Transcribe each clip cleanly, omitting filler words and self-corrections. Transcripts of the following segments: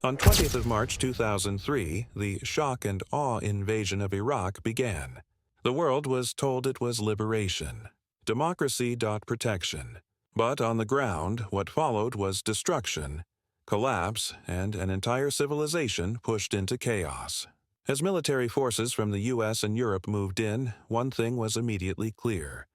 On 20th of March 2003, the shock and awe invasion of Iraq began. The world was told it was liberation. Democracy dot protection. But on the ground, what followed was destruction, collapse, and an entire civilization pushed into chaos. As military forces from the US and Europe moved in, one thing was immediately clear.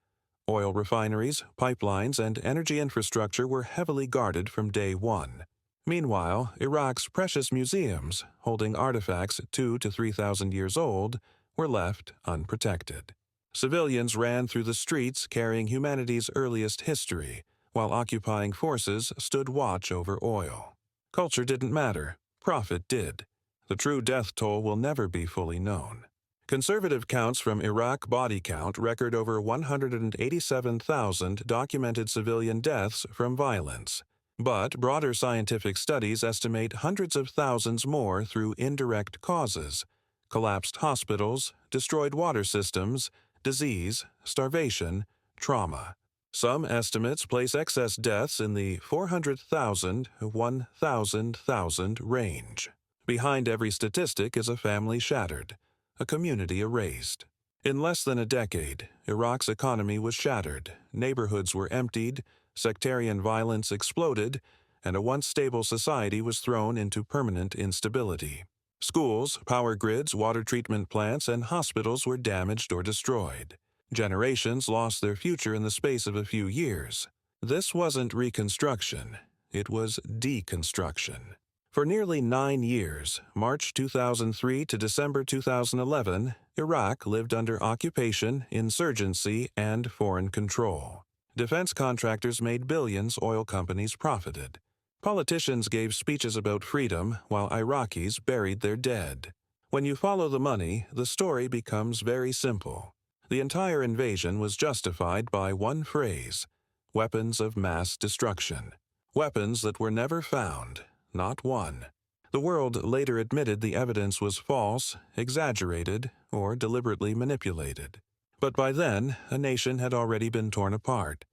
Oil refineries, pipelines, and energy infrastructure were heavily guarded from day one. Meanwhile, Iraq's precious museums, holding artifacts 2,000 to 3,000 years old, were left unprotected. Civilians ran through the streets carrying humanity's earliest history, while occupying forces stood watch over oil. Culture didn't matter, profit did. The true death toll will never be fully known. Conservative counts from Iraq Body Count record over 187,000 documented civilian deaths from violence. But broader scientific studies estimate hundreds of thousands more through indirect causes: collapsed hospitals, destroyed water systems, disease, starvation, trauma. Some estimates place excess deaths in the 400,000 to 1,000,000 range. Behind every statistic is a family shattered, a community erased. In less than a decade, Iraq's economy was shattered, neighborhoods were emptied, sectarian violence exploded, and a once stable society was thrown into permanent instability. Schools, power grids, water treatment plants, and hospitals were damaged or destroyed. Generations lost their future in the space of a few years. This wasn't reconstruction, it was deconstruction. For nearly 9 years, March 2003 to December 2011, Iraq lived under occupation, insurgency, and foreign control. Defense contractors made billions, oil companies profited. Politicians gave speeches about freedom, while Iraqis buried their dead. When you follow the money, the story becomes very simple. The entire invasion was justified by one phrase: weapons of mass destruction. Weapons that were never found, not one. The world later admitted the evidence was false, exaggerated, or deliberately manipulated. But by then, a nation had already been torn apart.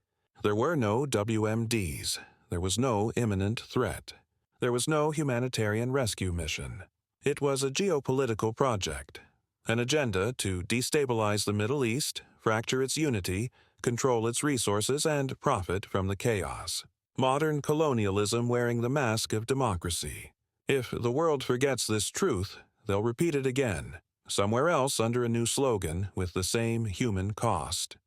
There were no WMDs. There was no imminent threat. There was no humanitarian rescue mission. It was a geopolitical project, an agenda to destabilize the Middle East, fracture its unity, control its resources, and profit from the chaos. Modern colonialism wearing the mask of democracy. If the world forgets this truth, they'll repeat it again, somewhere else under a new slogan with the same human cost.